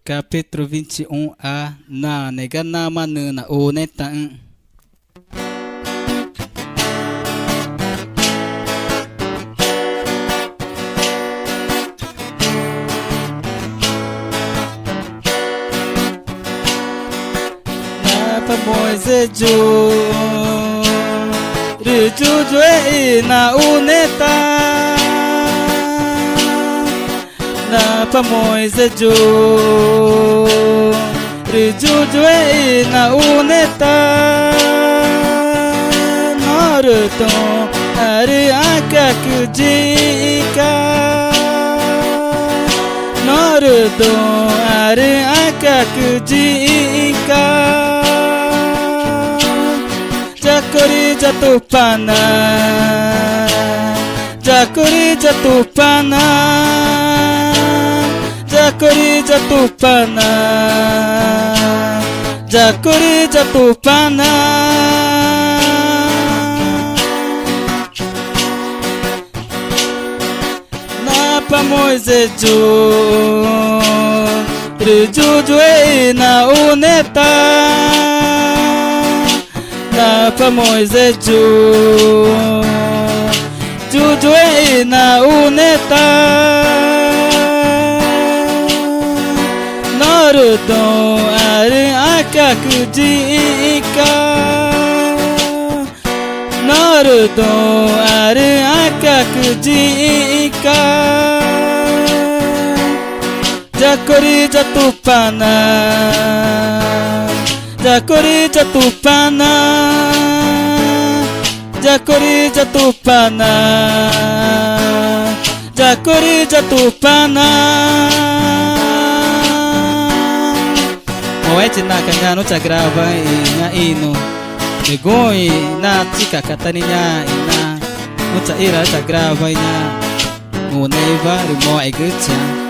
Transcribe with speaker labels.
Speaker 1: Capítulo 21A. Na nega na manana o netan. Na pamoise jo Ruju jue na o netan. Na pamoise jo Rujujue na uneta Naruto ari akakujika Naruto ari akakujika Jakuri jatuh panah Jakuri jatuh panah Jakuri jatuh panah Jakuri jatuh panah Na pamoise jo Rujujue na uneta Na pamoise jo Jujue na uneta Naruto ari akakujika Naruto ari akakujika Jakuri jatuh panah Jakuri jatuh panah Jakuri jatuh panah Jakuri jatuh panah. Oete na kanya no grava ina ino Egoi na tika kataninya ina Uta ira grava ina Uneiva rimo egutia